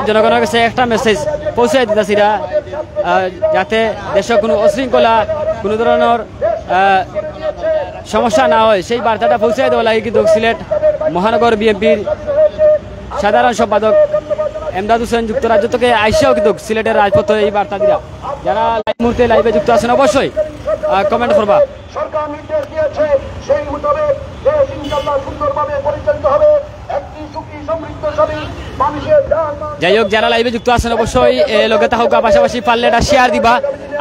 জনগণের কাছে একটা মেসেজ পৌঁছে দিতেছি যাতে দেশে কোনো অশৃঙ্খলা কোনো ধরনের সমস্যা না হয় সেই বার্তাটা পৌঁছে দেওয়া লাগে। কিন্তু সিলেট মহানগর বিএনপির সাধারণ সম্পাদক এমদাদ হোসেন যুক্তরাজ্য থেকে আইসাও কিন্তু সিলেটের রাজপথে এই বার্তা দিরা। যারা মুহূর্তে লাইভে যুক্ত আছেন অবশ্যই কমেন্ট করবা। সরকার নির্দেশ দিয়েছে সেই মোতাবেক দেশ ইনশাআল্লাহ সুন্দরভাবে পরিচালিত হবে। একটি সুখী সমৃদ্ধশালী মানুষের যাই হোক, যারা লাইভে যুক্ত আছেন অবশ্যই লোকে থাকুকা, পাশাপাশি পারলে এটা শেয়ার দিবা।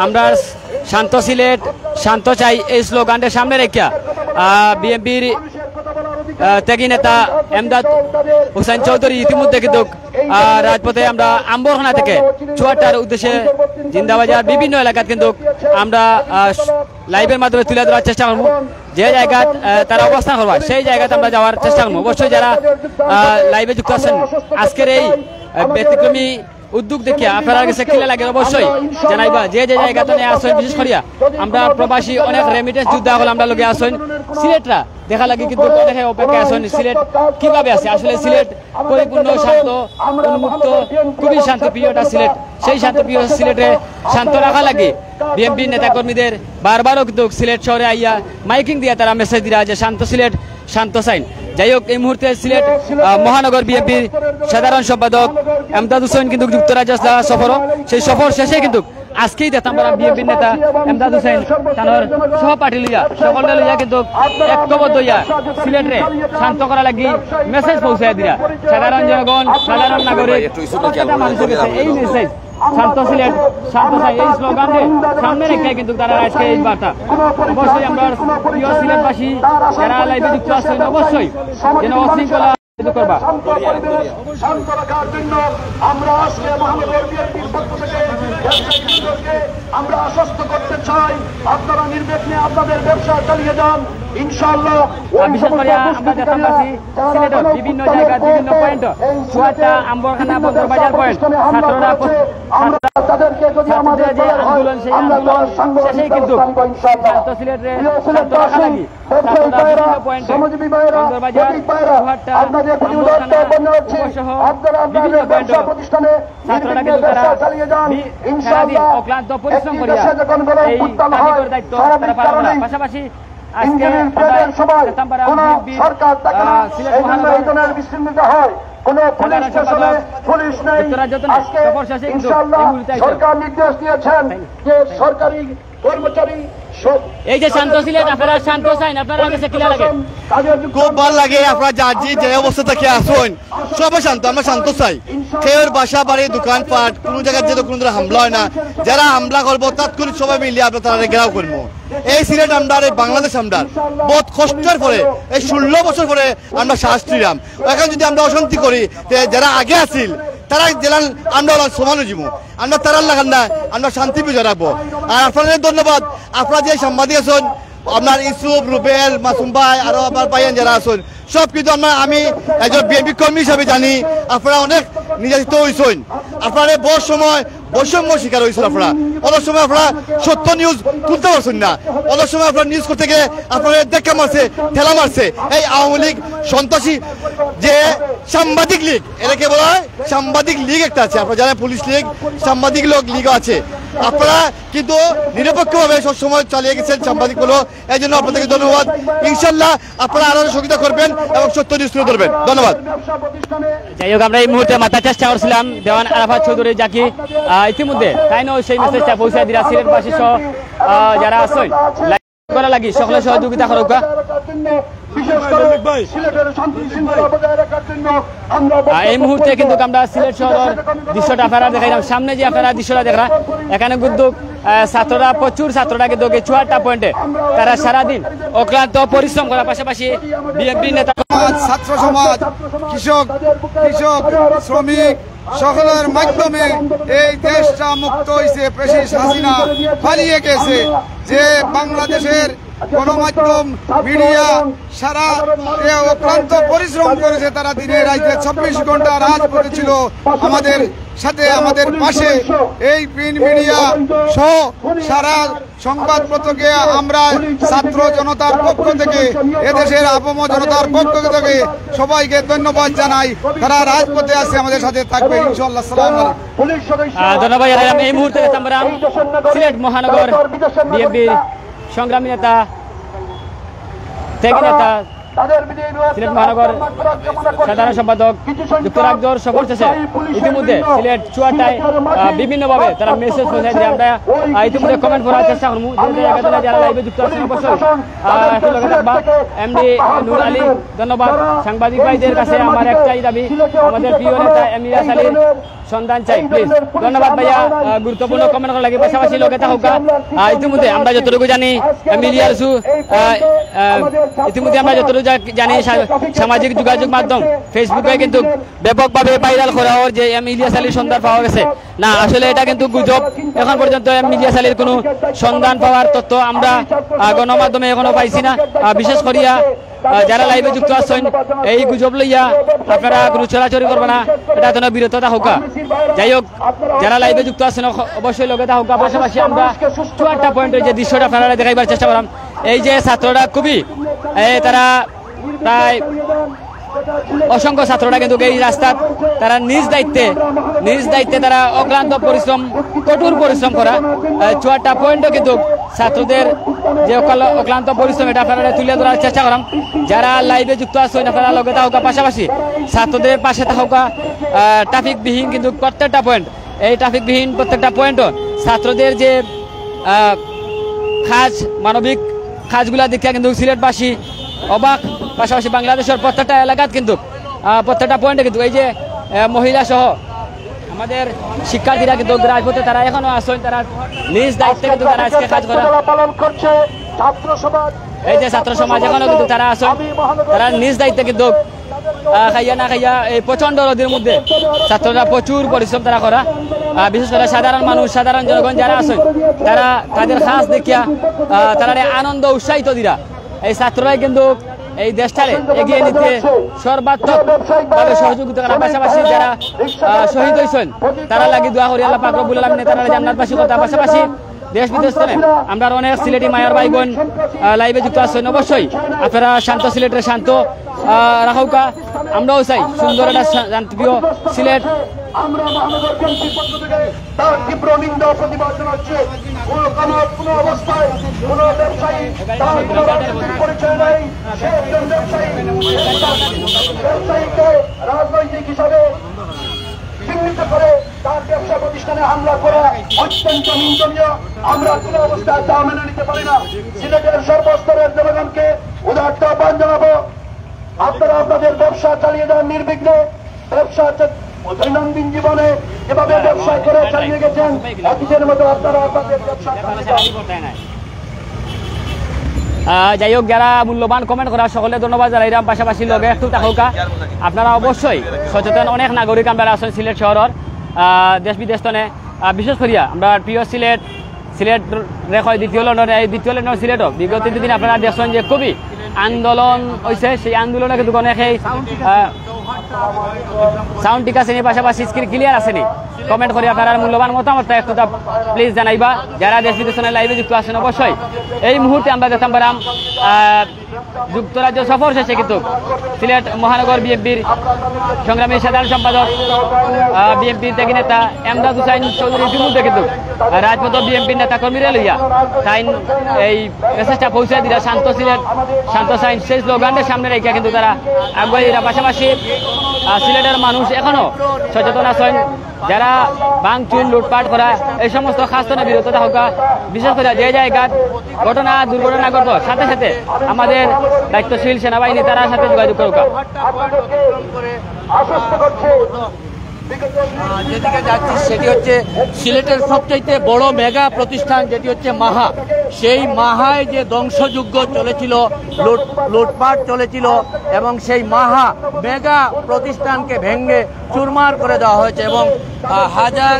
আমরা শান্ত সিলেট শান্ত চাই এই স্লোগানটা সামনে রেখা বিএনপির ত্যাগী নেতা এমদাদ হোসেন চৌধুরী ইতিমধ্যে কিন্তু রাজপথে আমরা আম্বরখানা থেকে চুয়াটার উদ্দেশ্যে জিন্দাবাজার বিভিন্ন এলাকাত কিন্তু আমরা লাইভের মাধ্যমে তুলে ধরার চেষ্টা করবো। যে জায়গা তারা অবস্থান করবা সেই জায়গাতে আমরা যাওয়ার চেষ্টা করবো। অবশ্যই যারা লাইভে যুক্ত আছেন আজকের এই ব্যতিক্রমী উদ্যোগ দেখিয়া আপনার কাছে কিলা লাগে অবশ্যই জানাইবা। যে যে জায়গাতে আসেন, বিশেষ করিয়া আমরা প্রবাসী অনেক রেমিটেন্স যোদ্ধা হল আমরা লোকে আসেন সিলেটরা দেখা লাগে কিন্তু অনেকে অপেক্ষা আসেন সিলেট কিভাবে আছে। আসলে সিলেট পরিপূর্ণ শান্ত উন্মুক্ত, খুবই শান্তপ্রিয় একটা সিলেট। সেই শান্তপ্রিয় সিলেটে শান্ত রাখা লাগে বিএনপি নেতা কর্মীদের বারবারও কিন্তু সিলেট শহরে আইয়া মাইকিং দিয়া তারা মেসেজ দিরা যে শান্ত সিলেট শান্ত সাইন। যাই হোক, এই মুহূর্তে সিলেট মহানগর বিএনপির সাধারণ সম্পাদক এমদাদ হোসেন কিন্তু যুক্তরাজ্য সফরও, সেই সফর শেষে কিন্তু আজকেই দেখতাম বিএনপির নেতা এমদাদ হোসেন তার সহপাঠী লইয়া সকলে লইয়া কিন্তু ঐক্যবদ্ধ হইয়া সিলেটে শান্ত করা লাগি মেসেজ পৌঁছায় দিরা সাধারণ জনগণ, সাধারণ নাগরিক মানুষের কাছে এই মেসেজ শান্ত সিলেট শান্ত চাই এই স্লোগান সামনে রেখে কিন্তু তারা আজকে এই বার্তা। অবশ্যই আমরা প্রিয় সিলেটবাসী যারা লাইভে যুক্ত আছেন অবশ্যই যেন অশৃঙ্খলা করবা। শান্ত রাখার জন্য আমরা আজকে মহানগর বিএনপির পক্ষ থেকে আমরা আশ্বস্ত করতে চাই, আপনারা নির্বিঘ্নে আপনাদের ব্যবসা চালিয়ে যান ইনশাআল্লাহ। বিশেষ করে আমরা দেখতাম পাচ্ছি সিলেটের বিভিন্ন জায়গায় বিভিন্ন পয়েন্ট চুয়াটা আম্বরখানা বন্দর বাজার পয়েন্ট ছাত্ররা তাদেরকে যদি আমাদের যে আন্দোলন সেই আন্দোলন শেষেই কিন্তু শান্ত সিলেটে শান্ত রাখা লাগি ছাত্ররা বিভিন্ন পয়েন্টে বন্দর বাজার চুয়াটা আম্বরখানা সহ বিভিন্ন পয়েন্ট ছাত্ররা কিন্তু তারা সারাদিন অক্লান্ত পরিশ্রম করিয়া এই কার্যকর দায়িত্ব তারা পালন করা। পাশাপাশি আজকে সিলেট মহানগর বিশৃঙ্খলা হয় কোন পুলিশ নেই। আজকে ইনশাআল্লাহ সরকার নির্দেশ দিয়েছেন যে সরকারি কর্মচারী এই যে শান্ত সিলেট আপনারা শান্ত চাইন, আপনারা কাছে কি লাগে? খুব ভালো লাগে। আপনারা যাচ্ছি যে অবস্থা থেকে আসুন সবাই শান্ত, আমরা শান্ত চাই। কেউর বাসা বাড়ি দোকানপাট কোনো জায়গায় যেহেতু কোনো হামলা হয় না, যারা হামলা করবো তাৎক্ষণিক সবাই মিলিয়ে আমরা তারা ঘেরাও করবো। এই সিলেট আমরা এই বাংলাদেশ আমরা বহুত কষ্টের পরে এই 16 বছর পরে আমরা সাহস দিলাম। এখন যদি আমরা অশান্তি করি যারা আগে আসিল তারা জেলান আমরা সমানো জীব আমরা তারার লাগান না, আমরা শান্তি বজায় রাখবো। আর আপনাদের ধন্যবাদ, আপনারা যে সাংবাদিক আছেন আপনার ইউসুফ রুবেল মাসুম ভাই আরো আমার ভাইয়ান যারা আছেন সব কিন্তু আমি একজন বিএনপি কর্মী হিসাবে জানি আপনারা অনেক নির্যাতিত হয়েছেন। আপনারা বহু সময় বৈষম্য শিকার হয়েছেন। আপনারা অনেক সময় আপনারা সত্য নিউজ তুলতে পারছেন না, অনেক সময় আপনারা নিউজ করতে গিয়ে আপনারা দেখা মারছে ঠেলা মারছে এই আওয়ামী লীগ সন্ত্রাসী যে সাংবাদিক লীগ, এটাকে বলা হয় সাংবাদিক লীগ একটা আছে। আপনারা জানেন পুলিশ লীগ সাংবাদিক লীগও আছে। আপনারা কিন্তু নিরপেক্ষভাবে সবসময় চালিয়ে গেছেন সাংবাদিকগুলো, এই জন্য আপনাদেরকে ধন্যবাদ। ইনশাল্লাহ আপনারা আরো সহযোগিতা করবেন এবং সত্য নিউজ তুলে ধরবেন। ধন্যবাদ। যাই হোক, আমরা এই মুহূর্তে মাথা চেষ্টা করছিলাম দেওয়ান আরাফাত চৌধুরী যাকে ইতিমধ্যে তাই নয় সেই মেসেজটা পৌঁছায় দিরা সিলেটবাসী সহ যারা আছেন করা লাগি সকলে সহযোগিতা করুক। এই মুহূর্তে কিন্তু আমরা সিলেট শহরের দৃশ্যটা আপনারা দেখাইলাম। সামনে যে আপনারা দৃশ্যটা দেখরা এখানে কিন্তু ছাত্ররা প্রচুর ছাত্ররা কিন্তু চুয়াটা পয়েন্টে তারা সারাদিন অক্লান্ত পরিশ্রম করার পাশাপাশি বিএনপি নেতা ছাত্র সমাজ কৃষক শ্রমিক সকলের মাধ্যমে এই দেশটা মুক্ত হয়েছে। প্রেসিডেন্ট হাসিনা পালিয়ে গেছে। যে বাংলাদেশের গণমাধ্যম মিডিয়া সারা অক্লান্ত পরিশ্রম করেছে। তারা দিনে রাইতে 24 ঘন্টা রাজপথে ছিল আমাদের সাথে, আমাদের পাশে। এই প্রিন্ট মিডিয়া সহ সারা সংবাদপত্রকে আমরা ছাত্র জনতার পক্ষ থেকে, এদেশের আপামর জনতার পক্ষ থেকে সবাইকে ধন্যবাদ জানাই। তারা রাজপথে আছে, আমাদের সাথে থাকবে ইনশাআল্লাহ। আসসালামু আলাইকুম। ধন্যবাদ। এই মুহূর্তে আমরা সিলেট মহানগর বিএনপির সংগ্রামী নেতা ত্যাগী নেতা সিলেট মহানগর সাধারণ সম্পাদক যুক্তরাজ্যের সফর শেষে ইতিমধ্যে সিলেট চুয়াটায় বিভিন্নভাবে তারা মেসেজ পৌঁছায় দিয়ে আমরা ইতিমধ্যে কমেন্ট করার চেষ্টা করবো। যারা লাইভে যুক্ত আছেন অবশ্যই থাকবা। এমডি নূর আলী ধন্যবাদ। সাংবাদিক ভাইদের কাছে আমার একটাই দাবি, আমাদের প্রিয় নেতা ইলিয়াস আলীর সন্ধান চাই প্লিজ। ধন্যবাদ ভাইয়া, গুরুত্বপূর্ণ কমেন্ট করার লাগে। পাশাপাশি লোকে থাকুক। ইতিমধ্যে আমরা যতটুকু জানি ইতিমধ্যে আমরা যতটুকু জানি সামাজিক যোগাযোগ মাধ্যম ফেসবুকে কিন্তু ব্যাপকভাবে ভাইরাল করা হয় যে ইলিয়াস আলীর সন্ধান পাওয়া গেছে। না, আসলে এটা কিন্তু গুজব। এখন পর্যন্ত ইলিয়াস আলীর কোনো সন্ধান পাওয়ার তথ্য আমরা গণমাধ্যমে এখনো পাইছি না। বিশেষ করিয়া যারা লাইভে যুক্ত আছেন এই গুজব লইয়া আপনারা কোনো চলাচলি করবে না, এটা যেন বিরত থাকুক। যাই হোক, যারা লাইভে যুক্ত আছেন অবশ্যই লগে থাকুক। পাশাপাশি আমরা 4টা পয়েন্টের যে দৃশ্যটা আপনারা দেখাইবার চেষ্টা করলাম। এই যে ছাত্ররা খুবই তারা প্রায় অসংখ্য ছাত্ররা কিন্তু এই রাস্তা তারা নিজ দায়িত্বে তারা অক্লান্ত পরিশ্রম, কঠোর পরিশ্রম করা। 4টা পয়েন্টও কিন্তু ছাত্রদের যে অক্লান্ত পরিশ্রম এটা আপনারা তুলে ধরার চেষ্টা করাম। যারা লাইভে যুক্ত আছেন আপনারা লগে থাকুক। পাশাপাশি ছাত্রদের পাশে থাকুক। ট্রাফিকবিহীন কিন্তু প্রত্যেকটা পয়েন্ট, এই ট্রাফিকবিহীন প্রত্যেকটা পয়েন্টও ছাত্রদের যে মানবিক কাজগুলা দেখে কিন্তু সিলেটবাসী অবাক। পাশাপাশি বাংলাদেশের প্রত্যেকটা এলাকাত কিন্তু প্রত্যেকটা পয়েন্টে কিন্তু এই যে মহিলা সহ আমাদের শিক্ষার্থীরা কিন্তু রাজপথে তারা এখনো আসেন, তারা নিজ দায়িত্বে কিন্তু তারা আজকে কাজ পালন করছে। এই যে ছাত্র সমাজ এখনো কিন্তু তারা আসেন, তারা নিজ দায়িত্বে কিন্তু খাইয়া না খাইয়া এই প্রচন্ড রোদের মধ্যে ছাত্ররা প্রচুর পরিশ্রম তারা করা। বিশেষ করে সাধারণ মানুষ, সাধারণ জনগণ যারা আছেন তারা তাদের কাজ দেখিয়া তারা আনন্দ উৎসাহিত দিরা এই ছাত্ররাই কিন্তু এই দেশটারে এগিয়ে নিতে সর্বাত্মকভাবে সহযোগিতা করার পাশাপাশি যারা শহীদ হয়েছেন তারা লাগি দোয়া করি আল্লাহ পাক রব্বুল আলামিন তারা জান্নাতবাসী কথা। পাশাপাশি দেশ বিদেশ থেকে আমরা অনেক সিলেটি মায়ের ভাই বোন লাইভে যুক্ত আছেন। অবশ্যই আপনারা শান্ত সিলেটের শান্ত রাখৌকা। আমরাও চাই সুন্দর একটা শান্তিপ্রিয় সিলেট। আমরা মহানগর বিএনপির পক্ষ থেকে তার তীব্র নিন্দা ও প্রতিবাদ জানাচ্ছি। কোনো অবস্থায় কোনো ব্যবসায়ী তার কোনো রাজনৈতিক পরিচয় নেই, সে একজন ব্যবসায়ী। ব্যবসায়ীকে রাজনৈতিক হিসাবে চিহ্নিত করে তার ব্যবসা প্রতিষ্ঠানে হামলা করা অত্যন্ত নিন্দনীয়। আমরা কোনো অবস্থায় তা মেনে নিতে পারি না। সিলেটের সর্বস্তরের জনগণকে উদাত্ত আহ্বান জানাবো, আপনারা আপনাদের ব্যবসা চালিয়ে যান নির্বিঘ্নে। ব্যবসা দৈনন্দিন জীবনে এভাবে ব্যবসা করে চালিয়ে গেছেন, অতীতের মতো আপনারা আপনাদের ব্যবসা যাই হোক, যারা মূল্যবান কমেন্ট করা সকলে ধন্যবাদ জানাইলাম। পাশাপাশি লগে একটু থাকুকা। আপনারা অবশ্যই সচেতন অনেক নাগরিক আমরা আছেন সিলেট শহরের, দেশ বিদেশ তনে। বিশেষ করিয়া আমরা প্রিয় সিলেট রেখা দ্বিতীয় লন্ডন, এই দ্বিতীয় লন্ডন সিলেটও বিগত দিন আপনারা দেখছেন যে খুবই আন্দোলন হয়েছে। সেই আন্দোলনে কিন্তু অনেক সাউন্ড ঠিক আছে নি, পাশাপাশি স্ক্রিন ক্লিয়ার আছে নি, কমেন্ট করে আপনার মূল্যবান মতামতটা একটু প্লিজ জানাইবা। যারা দেশ বিদেশে লাইভে যুক্ত আছেন অবশ্যই এই মুহূর্তে আমরা দেখতাম পারাম যুক্তরাজ্য সফর শেষে কিন্তু সিলেট মহানগর বিএনপির সংগ্রামী সাধারণ সম্পাদক বিএনপির ত্যাগী নেতা এমদাদ হুসাইন চৌধুরী ইতিমধ্যে কিন্তু রাজপথ বিএনপির নেতা কর্মীরা লইয়া তাই এই মেসেজটা পৌঁছে দিলা শান্ত সিলেট শান্ত সাইন সেই স্লোগানের সামনে রেখে কিন্তু তারা আগুয়াই দিলা। পাশাপাশি সিলেটের মানুষ এখনো সচেতন আছেন, যারা ভাঙচুর লুটপাট করা এই সমস্ত খাস্তনে বিরত থাকা। বিশেষ করে যে জায়গায় দুর্ঘটনা ঘটব সাথে সাথে আমাদের দায়িত্বশীল সেনাবাহিনী তারা সাথে যোগাযোগ করুক। যেদিকে যাচ্ছি সেটি হচ্ছে সিলেটের সবচাইতে বড় মেগা প্রতিষ্ঠান যেটি হচ্ছে মাহা। সেই মাহায় যে ধ্বংসযজ্ঞ চলেছিল, লুটপাট চলেছিল এবং সেই মাহা মেগা প্রতিষ্ঠানকে ভেঙে চুরমার করে দেওয়া হয়েছে এবং হাজার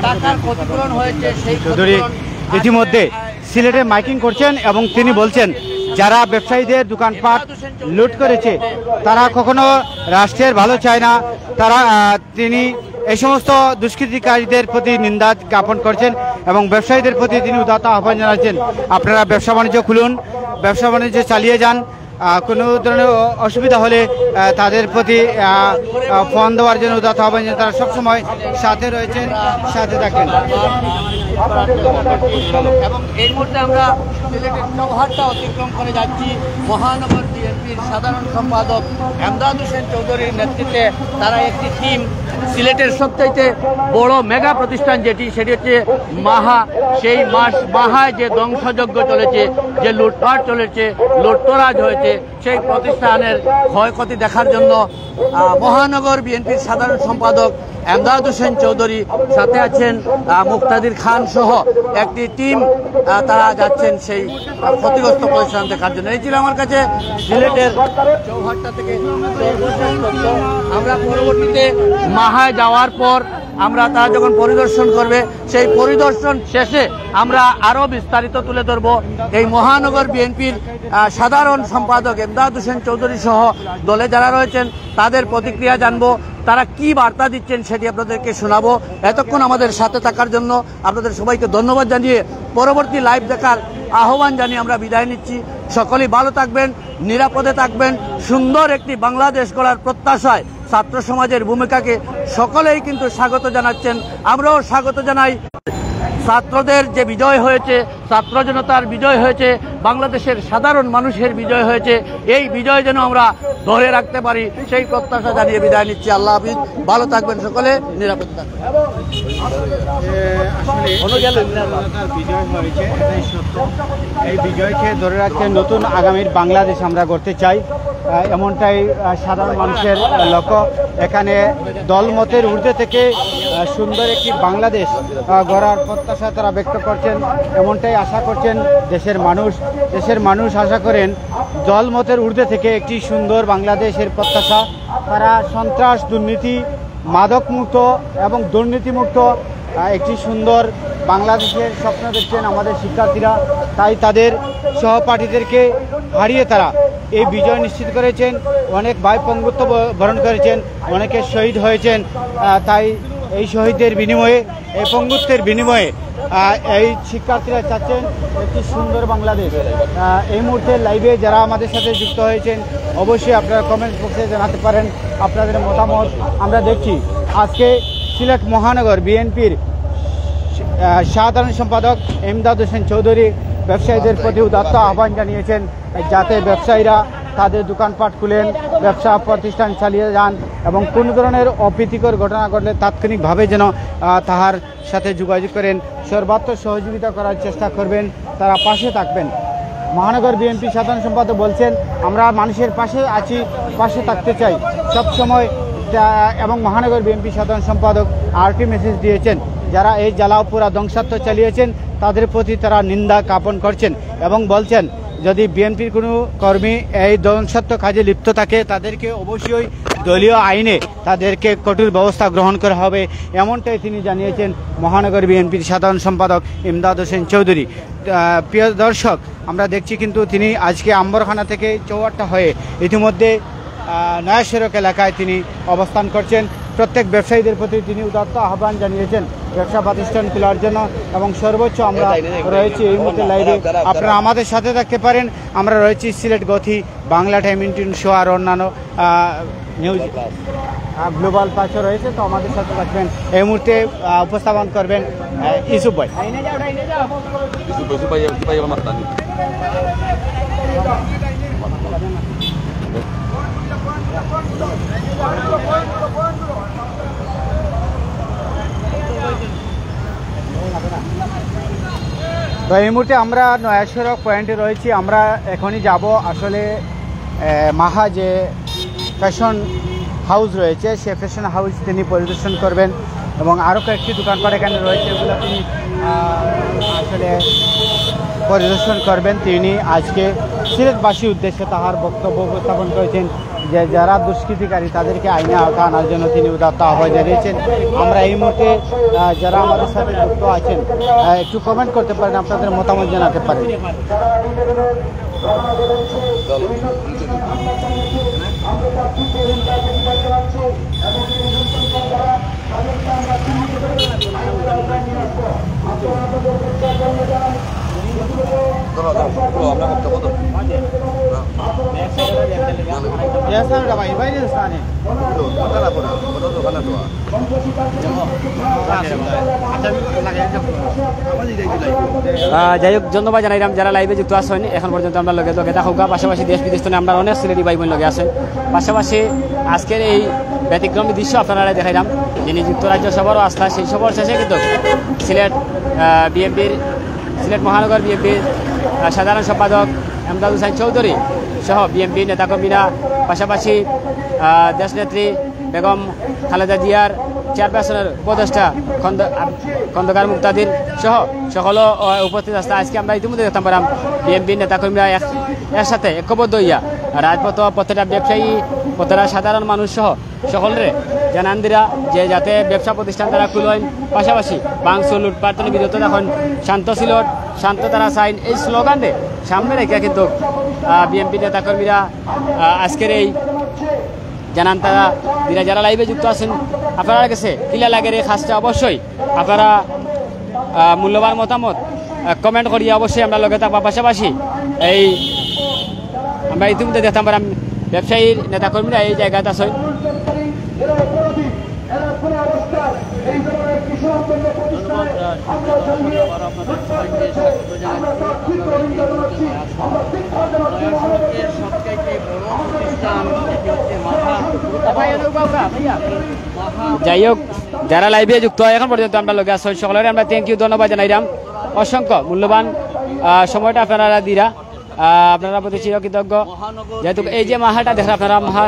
টাকার ক্ষতিপূরণ হয়েছে। সেই ক্ষতিপূরণ ইতিমধ্যে সিলেটে মাইকিং করছেন এবং তিনি বলছেন যারা ব্যবসায়ীদের দোকানপাট লুট করেছে তারা কখনো রাষ্ট্রের ভালো চায় না। তিনি এই সমস্ত দুষ্কৃতিকারীদের প্রতি নিন্দা জ্ঞাপন করছেন এবং ব্যবসায়ীদের প্রতি তিনি উদাত্ত আহ্বান জানাচ্ছেন, আপনারা ব্যবসা বাণিজ্য খুলুন, ব্যবসা বাণিজ্য চালিয়ে যান, কোনো ধরনের অসুবিধা হলে তাদের প্রতি ফোন দেওয়ার জন্য উদাত্ত আহ্বান জানান। তারা সবসময় সাথে রয়েছেন, সাথে থাকেন। এবং এই মুহূর্তে আমরা সিলেটের চৌহাট্টা অতিক্রম করে যাচ্ছি। মহানগর বিএনপির সাধারণ সম্পাদক এমদাদ হোসেন চৌধুরীর নেতৃত্বে তারা একটি টিম সিলেটের সবচাইতে বড় মেগা প্রতিষ্ঠান সেটি হচ্ছে মাহা, সেই মাহায় যে ধ্বংসযজ্ঞ চলেছে, যে লুটপাট চলেছে, লুটতরাজ হয়েছে, সেই প্রতিষ্ঠানের ক্ষয়ক্ষতি দেখার জন্য মহানগর বিএনপির সাধারণ সম্পাদক এমদাদ হোসেন চৌধুরী, সাথে আছেন মুক্তাদির খান সহ একটি টিম, তারা যাচ্ছেন সেই ক্ষতিগ্রস্ত প্রতিষ্ঠান দেখার জন্য। এই ছিল আমার কাছে সিলেটের চৌহাট্টা থেকে সর্বশেষ তথ্য। আমরা পরবর্তীতে মাহায় যাওয়ার পর তারা যখন পরিদর্শন করবে, সেই পরিদর্শন শেষে আমরা আরও বিস্তারিত তুলে ধরব। এই মহানগর বিএনপির সাধারণ সম্পাদক এমদাদ হোসেন চৌধুরী সহ দলে যারা রয়েছেন তাদের প্রতিক্রিয়া জানবো, তারা কি বার্তা দিচ্ছেন সেটি আপনাদেরকে শোনাবো। এতক্ষণ আমাদের সাথে থাকার জন্য আপনাদের সবাইকে ধন্যবাদ জানিয়ে পরবর্তী লাইভ দেখার আহ্বান জানিয়ে আমরা বিদায় নিচ্ছি। সকলেই ভালো থাকবেন, নিরাপদে থাকবেন। সুন্দর একটি বাংলাদেশ গড়ার প্রত্যাশায় ছাত্র সমাজের ভূমিকাকে সকলেই কিন্তু স্বাগত জানাচ্ছেন, আমরাও স্বাগত জানাই। ছাত্রদের যে বিজয় হয়েছে, ছাত্র জনতার বিজয় হয়েছে, বাংলাদেশের সাধারণ মানুষের বিজয় হয়েছে, এই বিজয় যেন আমরা ধরে রাখতে পারি সেই প্রত্যাশা জানিয়ে বিদায় নিচ্ছি। আল্লাহ হাফিজ, ভালো থাকবেন সকলে, নিরাপদ থাকবেন। বিজয় হয়েছে, এটাই সত্য। এই বিজয়কে ধরে রাখতে নতুন আগামীর বাংলাদেশ আমরা গড়তে চাই, এমনটাই সাধারণ মানুষের লক্ষ্য। এখানে দলমতের ঊর্ধ্বে থেকে সুন্দর একটি বাংলাদেশ গড়ার প্রত্যাশা তারা ব্যক্ত করছেন, এমনটাই আশা করছেন দেশের মানুষ আশা করেন দলমতের ঊর্ধ্বে থেকে একটি সুন্দর বাংলাদেশের প্রত্যাশা। তারা সন্ত্রাস, দুর্নীতি, মাদকমুক্ত এবং দুর্নীতিমুক্ত একটি সুন্দর বাংলাদেশের স্বপ্ন দেখছেন আমাদের শিক্ষার্থীরা। তাই তাদের সহপাঠীদেরকে হারিয়ে তারা এই বিজয় নিশ্চিত করেছেন। অনেক ভাই পঙ্গুত্ব বরণ করেছেন, অনেকে শহীদ হয়েছেন। তাই এই শহীদের বিনিময়ে, এই পঙ্গুত্বের বিনিময়ে এই শিক্ষার্থীরা চাচ্ছেন একটি সুন্দর বাংলাদেশ। এই মুহূর্তে লাইভে যারা আমাদের সাথে যুক্ত হয়েছেন অবশ্যই আপনারা কমেন্ট বক্সে জানাতে পারেন আপনাদের মতামত। আমরা দেখছি আজকে সিলেট মহানগর বিএনপির সাধারণ সম্পাদক এমদাদ হোসেন চৌধুরী ব্যবসায়ীদের প্রতি উদাত্ত আহ্বান জানিয়েছেন যাতে ব্যবসায়ীরা তাদের দোকানপাট খুলেন, ব্যবসা প্রতিষ্ঠান চালিয়ে যান এবং কোনো ধরনের অপ্রীতিকর ঘটনা ঘটলে তাৎক্ষণিকভাবে যেন তাহার সাথে যোগাযোগ করেন, সর্বাত্মক সহযোগিতা করার চেষ্টা করবেন, তারা পাশে থাকবেন। মহানগর বিএনপি সাধারণ সম্পাদক বলছেন আমরা মানুষের পাশে আছি, পাশে থাকতে চাই সবসময়। এবং মহানগর বিএনপি সাধারণ সম্পাদক আরটি মেসেজ দিয়েছেন যারা এই জ্বালাওপোড়া ধ্বংসাত্মক চালিয়েছেন তাদের প্রতি তারা নিন্দা জ্ঞাপন করছেন এবং বলছেন যদি বিএনপির কোনো কর্মী এই ধ্বংসাত্মক কাজে লিপ্ত থাকে তাদেরকে অবশ্যই দলীয় আইনে তাদেরকে কঠোর ব্যবস্থা গ্রহণ করা হবে, এমনটাই তিনি জানিয়েছেন মহানগর বিএনপির সাধারণ সম্পাদক এমদাদ হোসেন চৌধুরী। প্রিয় দর্শক, আমরা দেখছি কিন্তু তিনি আজকে আম্বরখানা থেকে চৌহাট্টা হয়ে ইতিমধ্যে নয়া সড়ক এলাকায় তিনি অবস্থান করছেন। প্রত্যেক ব্যবসায়ীদের প্রতি তিনি উদাত্ত আহ্বান জানিয়েছেন ব্যবসা প্রতিষ্ঠান খোলার জন্য এবং সর্বোচ্চ আমরা রয়েছি এই মুহূর্তে লাইভে, আপনারা আমাদের সাথে থাকতে পারেন। আমরা রয়েছি সিলেট গথি, বাংলা টাইম ইন্টিন শো আর অন্যান্য নিউজ গ্লোবাল পাশও রয়েছে, তো আমাদের সাথে থাকবেন। এই মুহূর্তে উপস্থাপন করবেন ইউসুফ ভাই। তো এই মুহূর্তে আমরা নয়া সড়ক পয়েন্টে রয়েছি, আমরা এখনই যাব আসলে মাহা যে ফ্যাশন হাউস রয়েছে সে ফ্যাশন হাউস তিনি পরিদর্শন করবেন এবং আরও কয়েকটি দোকানপাট এখানে রয়েছে এগুলো তিনি আসলে পরিদর্শন করবেন। তিনি আজকে সিলেটবাসীর উদ্দেশ্যে তাহার বক্তব্য উপস্থাপন করেছেন যে যারা দুষ্কৃতিকারী তাদেরকে আইনে আওতা আনার জন্য তিনি উদাত্ত আহ্বান জানিয়েছেন। আমরা এই মুহূর্তে যারা আমাদের সাথে যুক্ত আছেন একটু কমেন্ট করতে পারেন, আপনাদের মতামত জানাতে পারেন। যাই হোক, ধন্যবাদ জানাইলাম যারা লাইভে যুক্ত আছেন এখন পর্যন্ত। আমরা লগে দেখা হোক, পাশাপাশি দেশ বিদেশ থেকে আমরা অনেক সিলেটি ভাই বোন লগে আছেন। পাশাপাশি আজকের এই ব্যতিক্রমী দৃশ্য আপনারা দেখাইলাম, যিনি যুক্তরাজ্য সভারও আসলা, সেই সভার শেষে কিন্তু সিলেট বিএনপির, সিলেট মহানগর বিএনপির সাধারণ সম্পাদক এমদাদ হোসেন চৌধুরী সহ বিএনপির নেতাকর্মীরা, পাশাপাশি দেশনেত্রী বেগম খালেদা জিয়ার চেয়ারপারসনের উপদেষ্টা খন্দকার মুক্তাদির সহ সকলও উপস্থিত আসতে আজকে আমরা ইতিমধ্যে দেখতে পারাম বিএনপির নেতাকর্মীরা একসাথে ঐক্যবদ্ধ হইয়া রাজপথ, প্রত্যেকটা ব্যবসায়ী, প্রত্যেকটা সাধারণ মানুষ সহ সকলের জানান দিরা যে যাতে ব্যবসা প্রতিষ্ঠান তারা খুলেন, পাশাপাশি বাংসুর লুটপাট থেকে বিরত রাখেন, শান্ত সিলট, শান্ত তারা চাইন, এই স্লোগানে সামনে রেখে কিন্তু বিএনপির নেতাকর্মীরা আজকের এই জানান তারা দিরা। যারা লাইভে যুক্ত আছেন আপনারা কাছে কিলা লাগের এই খাসটা অবশ্যই আপনারা মূল্যবান মতামত কমেন্ট করিয়া অবশ্যই আমরা লগে থাকবা। পাশাপাশি এই আমরা ইতিমধ্যে দেখতাম পারাম ব্যবসায়ীর নেতাকর্মীরা এই জায়গাতে আছেন। যাই হোক, যারা লাইভে যুক্ত হয় এখন পর্যন্ত আমরা লগে আছেন সকলের আমরা থ্যাংক ইউ, ধন্যবাদ জানাইলাম। অসংখ্য মূল্যবান সময়টা আপনারা দিরা, আপনারা প্রতি চিরকৃতজ্ঞ। যেহেতু এই যে মাহাটা দেখেন আপনারা মাহা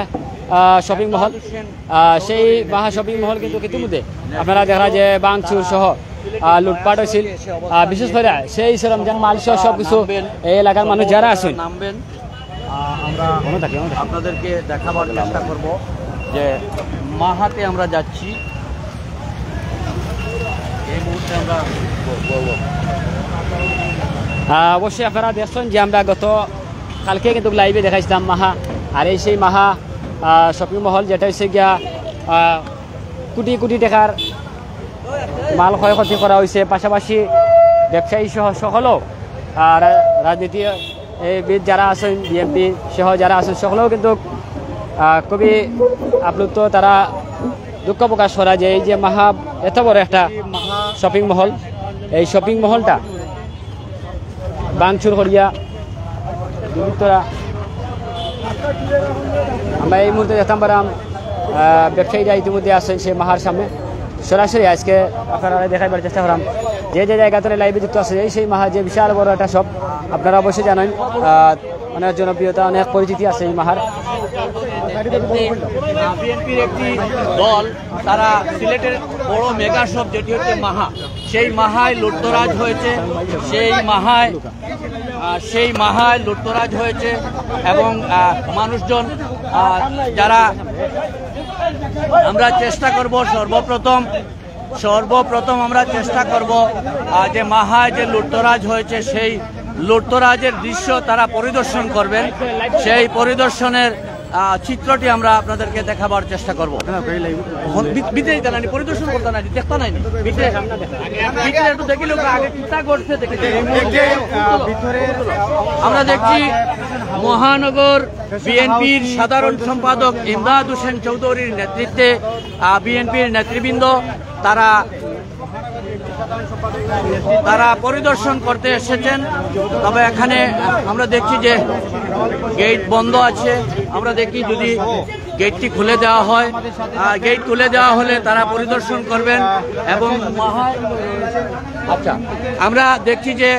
শপিং মহল, সেই মাহা শপিং মহল কিন্তু ইতিমধ্যে আপনারা দেখা যে বাংচুর সহ লুটপাট হয়েছিল, বিশেষ করে সেই সরঞ্জাম মাল সহ সব কিছু এই এলাকার মানুষ যারা আছেন নামবেন। আমরা আপনাদেরকে দেখাবার চেষ্টা করব যে মাহাতে আমরা যাচ্ছি। এই মুহূর্তে আমরা অবশ্যই আপনারা দেখছেন যে আমরা গত কালকে কিন্তু লাইভে দেখাইছিলাম মাহা, আর এই সেই মাহা শপিং মহল যেটা হচ্ছে গিয়া কোটি কোটি টাকার মাল ক্ষয়ক্ষতি করা হয়েছে। পাশাপাশি ব্যবসায়ী সহ সকলেও রাজনীতিবিদ যারা আছেন, বিএনপি সহ যারা আছেন সকলেও কিন্তু খুবই আপ্লুত, তারা দুঃখ প্রকাশ করা যে এই যে মাহা এত বড় একটা শপিং মহল, এই শপিং মহলটা বাংচুর করিয়া দুর্বৃত্তরা। আমরা এই মুহূর্তে দেখতাম পারাম ব্যবসায়ীরা ইতিমধ্যে আসছেন সে মাহার সামনে। সরাসরি আজকে আপনারা দেখাইবার চেষ্টা করাম যে যে জায়গাতে লাইভে যুক্ত আছে এই সেই মাহা, যে বিশাল বড় একটা শপ, আপনারা অবশ্যই জানেন অনেক জনপ্রিয়তা, অনেক পরিচিতি আছে এই মাহার। বিএনপির একটি দল তারা সিলেটের বড় মেগা শপ যেটি হচ্ছে মাহা, সেই মাহায় লুটতরাজ হয়েছে, সেই মাহায় লুটতরাজ হয়েছে এবং মানুষজন যারা আমরা চেষ্টা করব সর্বপ্রথম আমরা চেষ্টা করব যে মাহায় যে লুটতরাজ হয়েছে সেই লুটতরাজের দৃশ্য তারা পরিদর্শন করবেন, সেই পরিদর্শনের চিত্রটি আমরা আপনাদেরকে দেখাবার চেষ্টা করবো। পরিদর্শন করতে নাই, দেখতে নাই, একটু দেখি লোক আগে চিন্তা করছে। আমরা দেখছি মহানগর বিএনপির সাধারণ সম্পাদক এমদাদ হোসেন চৌধুরীর নেতৃত্বে বিএনপির নেতৃবৃন্দ তারা পরিদর্শন করতে এসেছেন। তবে এখানে আমরা দেখছি যে গেট বন্ধ আছে, আমরা দেখি যদি গেটটি খুলে দেওয়া হয়, গেট খুলে দেওয়া হলে তারা পরিদর্শন করবেন। এবং আচ্ছা, আমরা দেখছি যে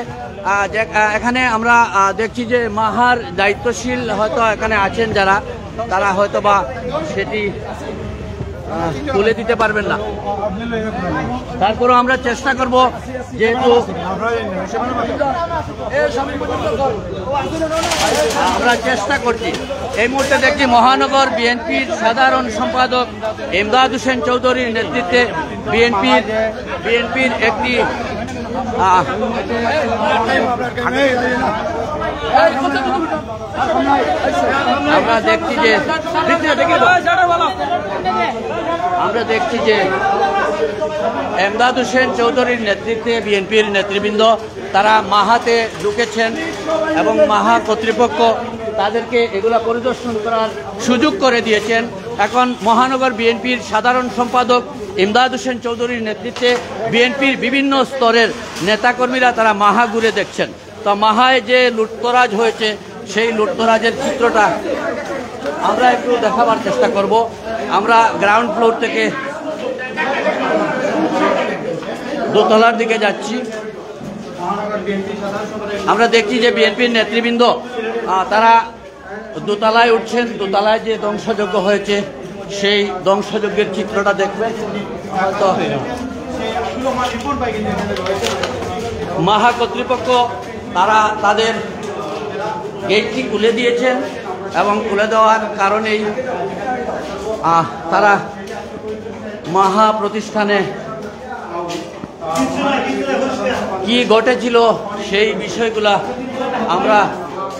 এখানে আমরা দেখছি যে মাহার দায়িত্বশীল হয়তো এখানে আছেন যারা, তারা হয়তো বা সেটি তুলে দিতে পারবেন না। তারপরও আমরা চেষ্টা করব, যেহেতু আমরা চেষ্টা করছি এই মুহূর্তে দেখছি মহানগর বিএনপির সাধারণ সম্পাদক ইমদাদ হোসেন চৌধুরীর নেতৃত্বে বিএনপির একটি আমরা দেখছি যে ইমদাদ হোসেন চৌধুরীর নেতৃত্বে বিএনপির নেতৃবৃন্দ তারা মাহাতে ঢুকেছেন এবং মাহা কর্তৃপক্ষ তাদেরকে এগুলা পরিদর্শন করার সুযোগ করে দিয়েছেন। এখন মহানগর বিএনপির সাধারণ সম্পাদক ইমদাদ হোসেন চৌধুরীর নেতৃত্বে বিএনপির বিভিন্ন স্তরের নেতাকর্মীরা তারা মাহা ঘুরে দেখছেন। তো মাহায় যে লুটতরাজ হয়েছে সেই লুটতরাজের চিত্রটা আমরা একটু দেখাবার চেষ্টা করব। আমরা গ্রাউন্ড ফ্লোর থেকে দোতলার দিকে যাচ্ছি। আমরা দেখছি যে বিএনপির নেতৃবৃন্দ তারা দোতলায় উঠছেন। দোতলায় যে ধ্বংসযজ্ঞ হয়েছে সেই ধ্বংসযজ্ঞের চিত্রটা দেখবেন। হয়তো মাহা কর্তৃপক্ষ তারা তাদের গেটটি খুলে দিয়েছেন এবং খুলে দেওয়ার কারণেই তারা মাহা প্রতিষ্ঠানে কি ঘটেছিল সেই বিষয়গুলা আমরা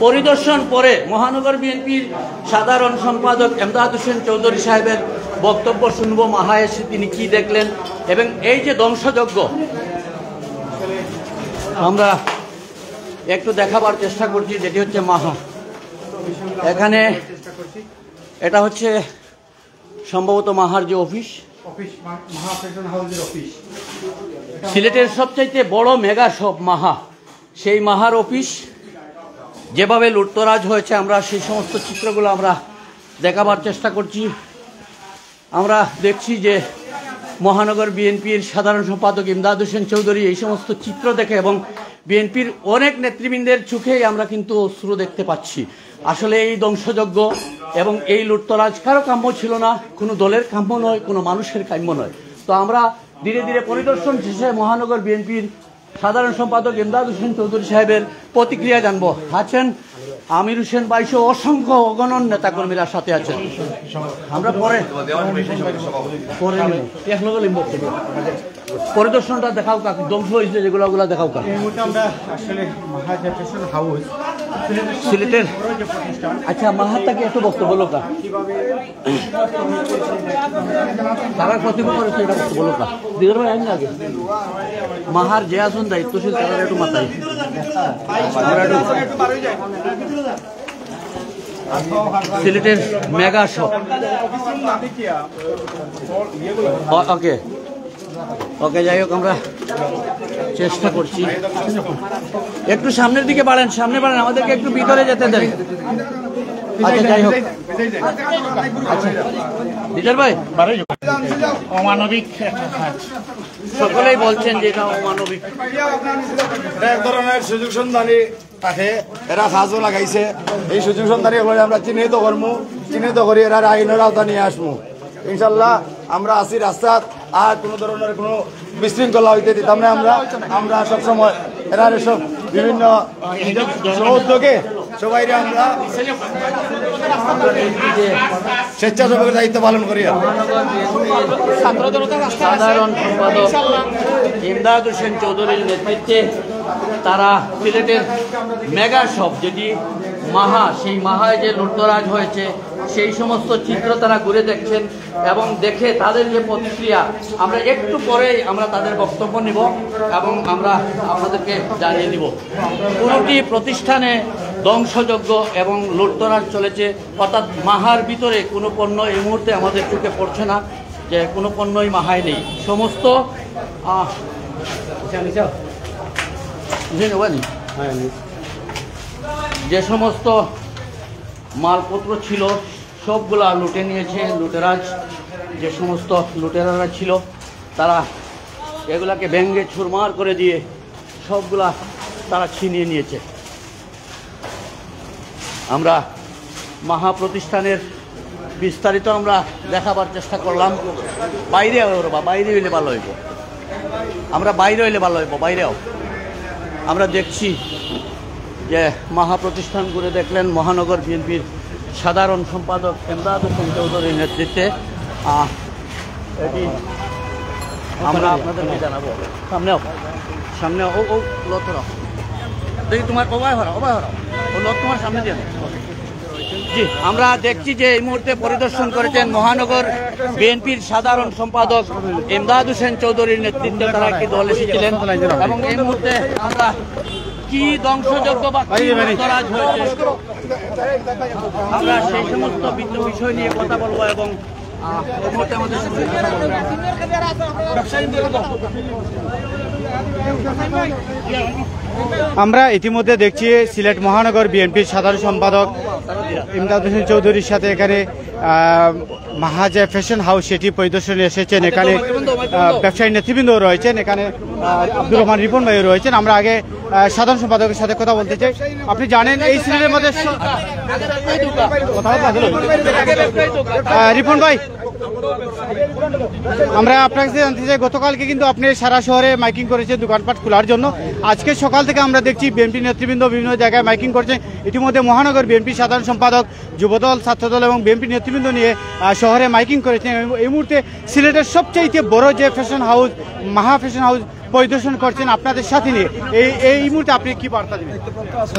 পরিদর্শন করে মহানগর বিএনপির সাধারণ সম্পাদক ইমদাদ হোসেন চৌধুরী সাহেবের বক্তব্য শুনব। মাহা এসে তিনি কি দেখলেন এবং এই যে ধ্বংসযজ্ঞ আমরা একটু দেখাবার চেষ্টা করছি, যেটি হচ্ছে মাহা। এখানে এটা হচ্ছে সম্ভবত মাহার যে অফিস, সিলেটের সবচাইতে বড় মেগা শপ মাহা, সেই মাহার অফিস যেভাবে লুটতরাজ হয়েছে আমরা সেই সমস্ত চিত্রগুলো আমরা দেখাবার চেষ্টা করছি। আমরা দেখছি যে মহানগর বিএনপির সাধারণ সম্পাদক ইমদাদ হোসেন চৌধুরী এই সমস্ত চিত্র দেখে এবং বিএনপির অনেক নেতৃবৃন্দের চোখেই আমরা কিন্তু অশ্রু দেখতে পাচ্ছি। আসলে এই ধ্বংসযজ্ঞ এবং এই লুটতরাজ কারো কাম্য ছিল না, কোনো দলের কাম্য নয়, কোনো মানুষের কাম্য নয়। তো আমরা ধীরে ধীরে পরিদর্শন শেষে মহানগর বিএনপির সাধারণ সম্পাদক ইমদাদ হোসেন চৌধুরী সাহেবের প্রতিক্রিয়া জানবো। আছেন আমির হোসেন বাইশো, অসংখ্য অগণন নেতাকর্মীরা সাথে আছেন। আমরা পরে পরিদর্শনটা দেখাও কাক, ধ্বংস হয়েছে যেগুলো দেখাও কাক। সিলেটের আচ্ছা মাহাতাকে একটু বক্তব্য বলো কা, তারা প্রতিভা করেছে এটা বক্তব্য বলো কা। দিদার ভাই আইন আগে মাহার যে আসুন দায়িত্বশীল তারা একটু মাথায় সিলেটের মেগা শপ। ওকে ওকে, যাই হোক আমরা চেষ্টা করছি। একটু সামনের দিকে বাড়েন, সামনে বাড়েন, আমাদেরকে একটু ভিতরে যেতে দেন। আচ্ছা যাই হোক, আচ্ছা দিদার ভাই অমানবিক সকলেই বলছেন যে এটা অমানবিক। এক ধরনের সুযোগ সন্ধানী তাকে এরা সাহায্য লাগাইছে। এই সুযোগ সন্ধানী আমরা চিহ্নিত করবো, চিহ্নিত করি এরা আইনের আওতা নিয়ে আসবো। ইনশাল্লাহ আমরা আসি রাস্তাত আর কোনো ধরনের কোনো বিশৃঙ্খলা হইতে দিতাম না। আমরা সবসময় এরা সব বিভিন্ন উদ্যোগে সবাই আমরা স্বেচ্ছাসেবকের দায়িত্ব পালন করি। সাধারণ সম্পাদক ইমদাদ হোসেন চৌধুরীর নেতৃত্বে তারা সিলেটের মেগা শপ যেটি মাহা, সেই মাহায় যে লুটতরাজ হয়েছে সেই সমস্ত চিত্র তারা ঘুরে দেখছেন এবং দেখে তাদের যে প্রতিক্রিয়া আমরা একটু পরেই আমরা তাদের বক্তব্য নিব এবং আমরা আপনাদেরকে জানিয়ে দিব। পুরোটি প্রতিষ্ঠানে ধ্বংসযজ্ঞ এবং লুটতরাজ চলেছে, অর্থাৎ মাহার ভিতরে কোনো পণ্য এই মুহূর্তে আমাদের চোখে পড়ছে না যে কোনো পণ্যই মাহায় নেই। সমস্ত যে সমস্ত মালপত্র ছিল সবগুলা লুটে নিয়েছে লুটেরাজ। যে সমস্ত লুটেরারা ছিল তারা এগুলাকে ভেঙ্গে চুরমার করে দিয়ে সবগুলা তারা ছিনিয়ে নিয়েছে। আমরা মাহা প্রতিষ্ঠানের বিস্তারিত আমরা দেখাবার চেষ্টা করলাম। বাইরে বাইরে হইলে ভালো হইব, আমরা বাইরে হইলে ভালো হইব। বাইরেও আমরা দেখছি যে মাহা প্রতিষ্ঠান করে দেখলেন মহানগর বিএনপির সাধারণ সম্পাদক এমদাদ হোসেন চৌধুরীর নেতৃত্বে এটি আমরা আপনাদেরকে জানাবো। সামনে ও লতরা দেখি তোমার ওবাই হরা ও লত তোমার সামনে দিয়ে। জি, আমরা দেখছি যে এই মুহূর্তে পরিদর্শন করেছেন মহানগর বিএনপির সাধারণ সম্পাদক এমদাদ হোসেন চৌধুরীর নেতৃত্বে তারা একটি দল এসেছিলেন এবং এই মুহূর্তে আমরা কি ধ্বংসযজ্ঞ বা কি লুটতরাজ হয়েছে আমরা সেই সমস্ত বিষয় নিয়ে কথা বলবো এবং এই মুহূর্তে আমাদের আমরা ইতিমধ্যে দেখছি সিলেট মহানগর বিএনপির সাধারণ সম্পাদক ইমদাদ হোসেন চৌধুরীর সাথে এখানে মাহা যে ফ্যাশন হাউস সেটি পরিদর্শনে এসেছেন। এখানে ব্যবসায়ী নেতৃবৃন্দ রয়েছেন, এখানে আব্দুর রহমান রিপন ভাই রয়েছেন। আমরা আগে সাধারণ সম্পাদকের সাথে কথা বলতে চাই। আপনি জানেন এই সিলেটের মধ্যে রিপন ভাই, আমরা আপনার কাছে জানতে চাই গতকালকে কিন্তু আপনি সারা শহরে মাইকিং করেছেন দোকানপাট খোলার জন্য। আজকে সকাল থেকে আমরা দেখছি বিএনপি নেতৃবৃন্দ বিভিন্ন জায়গায় মাইকিং করছেন। ইতিমধ্যে মহানগর বিএনপি সাধারণ সম্পাদক, যুবদল, ছাত্রদল এবং বিএনপি নেতৃবৃন্দ নিয়ে শহরে মাইকিং করেছেন। এই মুহূর্তে সিলেটের সবচাইতে বড় যে ফ্যাশন হাউস মাহা ফ্যাশন হাউস পরিদর্শন করছেন আপনাদের সাথে নিয়ে এই মুহূর্তে আপনি কি বার্তা দিবেন?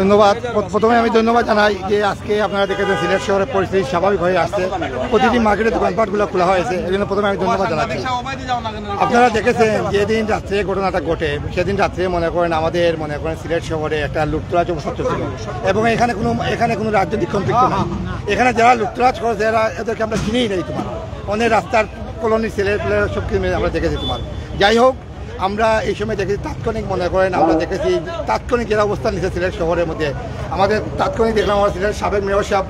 ধন্যবাদ। প্রথমে আমি ধন্যবাদ জানাই যে আজকে আপনারা দেখেছেন সিলেট শহরের পরিস্থিতি স্বাভাবিক হয়ে আসছে, প্রতিটি মার্কেটের দোকানপাটগুলো খোলা হয়েছে, এই জন্য প্রথমে আমি ধন্যবাদ জানাচ্ছি। আপনারা দেখেছেন যেদিন রাত্রে ঘটনাটা ঘটে সেদিন রাত্রে মনে করেন সিলেট শহরে একটা লুটতরাজ অবস্থা ছিল এবং এখানে কোনো রাজনৈতিক সম্পৃক্ত নেই। এখানে যারা লুটতরাজ করেছে এদেরকে আমরা চিনিই নেই। তোমার অনেক রাস্তার কলোনি ছেলে সব কিছু আমরা দেখেছি। তোমার যাই হোক, আমরা এই সময় দেখেছি তাৎক্ষণিক আমরা দেখেছি তাৎক্ষণিক যারা অবস্থান নিচ্ছে সিলেট শহরের মধ্যে। আমাদের তাৎক্ষণিক দেখলাম আমার সিলেটের সাবেক মেয়র সাহেব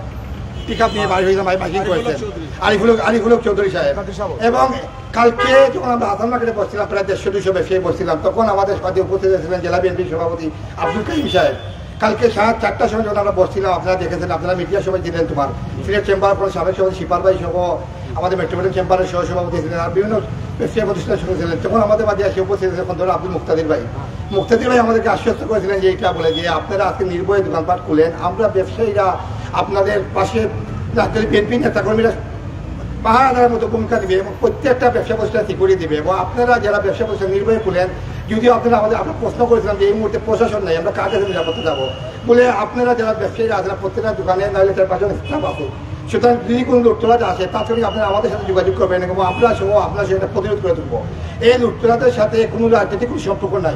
পিক আপ নিয়ে বাড়ি হয়ে মাইকিং করেছেন, আরিফুল চৌধুরী সাহেব। এবং কালকে যখন আমরা হাসান মার্কেটে বসছিলাম, প্রায় 150-200 ব্যবসায়ী বসছিলাম, তখন আমাদের সাথে উপস্থিত ছিলেন জেলা বিএনপির সভাপতি আব্দুল কাইম সাহেব। কালকে 4টার সময় যখন আমরা বসছিলাম, আপনারা দেখেছেন, আপনারা মিডিয়ার সময় ছিলেন। তোমার সিলেট চেম্বার সাবেক সভাপতি শিপার ভাই সহ আমাদের মেট্রোপলিটন চেম্বারের সহসভাপতি ছিলেন আর বিভিন্ন ব্যবসায়ী প্রতিষ্ঠানের সঙ্গে ছিলেন। তখন আমাদের মাঝে এসে উপস্থিত তখন ধরো আব্দুল মুক্তাদির ভাই আমাদেরকে আশ্বস্ত করেছিলেন যে এইটা বলে যে আপনারা আজকে নির্ভয়ে দোকানপাট খুলেন, আমরা ব্যবসায়ীরা আপনাদের পাশে রাজ্যের বিএনপি নেতাকর্মীরা পাহাড়ার মতো ভূমিকা দিবে এবং প্রত্যেকটা ব্যবসা প্রতিষ্ঠান সিকিউরিটি দিবে এবং আপনারা যারা ব্যবসা প্রতিষ্ঠান নির্ভয়ে খুলেন, যদিও আপনারা আমরা প্রশ্ন করেছিলাম যে এই মুহূর্তে প্রশাসন নেই, আমরা কার কাছে নিরাপত্তা যাবো বলে আপনারা যারা ব্যবসায়ীরা আছেন প্রত্যেকটা দোকানে নাহলে তার পাশে স্টাফ আছে, সুতরাং যদি কোনো লুটতরাজ আসে তাৎক্ষণিক আপনারা আমাদের সাথে যোগাযোগ করবেন এবং আমরা সহ আপনার সেটা প্রতিরোধ করে তুলবো। এই লুটতরাজের সাথে কোনো রাজনৈতিক কোনো সম্পর্ক নাই।